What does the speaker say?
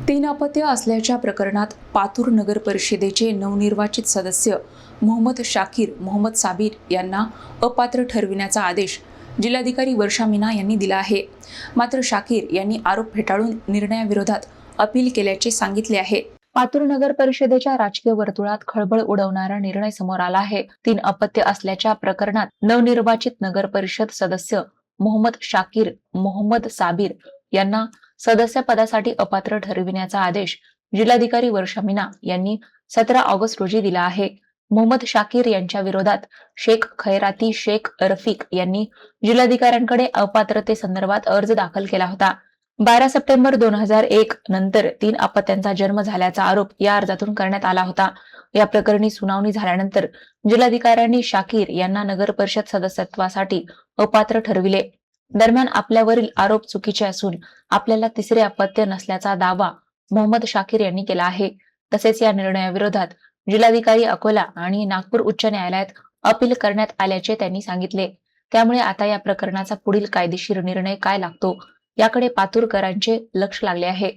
तीन अपत्य असल्याच्या प्रकरणात पातूर नगर परिषदेचे नवनिर्वाचित सदस्य मोहम्मद शाकीर मोहम्मद साबिर यांना अपात्र ठरविण्याचा आदेश जिल्हाधिकारी वर्षा मीना यांनी दिला आहे। मात्र शाकीर यांनी आरोप फेटाळून निर्णयाविरोधात अपील केल्याचे सांगितले आहे। पातूर नगर परिषदेच्या राजकीय वर्तुळात खळबळ उडवणारा निर्णय समोर आला आहे। तीन अपत्य असल्याच्या प्रकरणात नवनिर्वाचित नगर परिषद सदस्य मोहम्मद शाकीर मोहम्मद साबिर यांना सदस्य पदासाठी अपात्र ठरविण्याचा आदेश जिल्हाधिकारी वर्षा मीना यांनी 17 ऑगस्ट रोजी दिला आहे। मोहम्मद शाकीर यांच्या विरोधात शेख खैराती शेख रफिक यांनी जिल्हाधिकाऱ्यांकडे अपात्रतेसंदर्भात अर्ज दाखल केला होता। 12 सप्टेंबर 2001 नंतर तीन अपत्यांचा जन्म झाल्याचा आरोप या अर्जातून करण्यात आला होता। या प्रकरणी सुनावणी झाल्यानंतर जिल्हाधिकाऱ्यांनी शाकीर यांना नगर परिषद सदस्यत्वासाठी अपात्र ठरविले। दरम्यान आपल्यावरील आरोप चुकीचे असून आपल्याला तिसरे अपत्य नसल्याचा दावा मोहम्मद शाकीर यांनी केला आहे। तसेच या निर्णयाविरोधात जिल्हाधिकारी अकोला आणि नागपूर उच्च न्यायालयात अपील करण्यात आल्याचे त्यांनी सांगितले। त्यामुळे आता या प्रकरणाचा पुढील कायदेशीर निर्णय काय लागतो याकडे पातूरकरांचे लक्ष लागले आहे।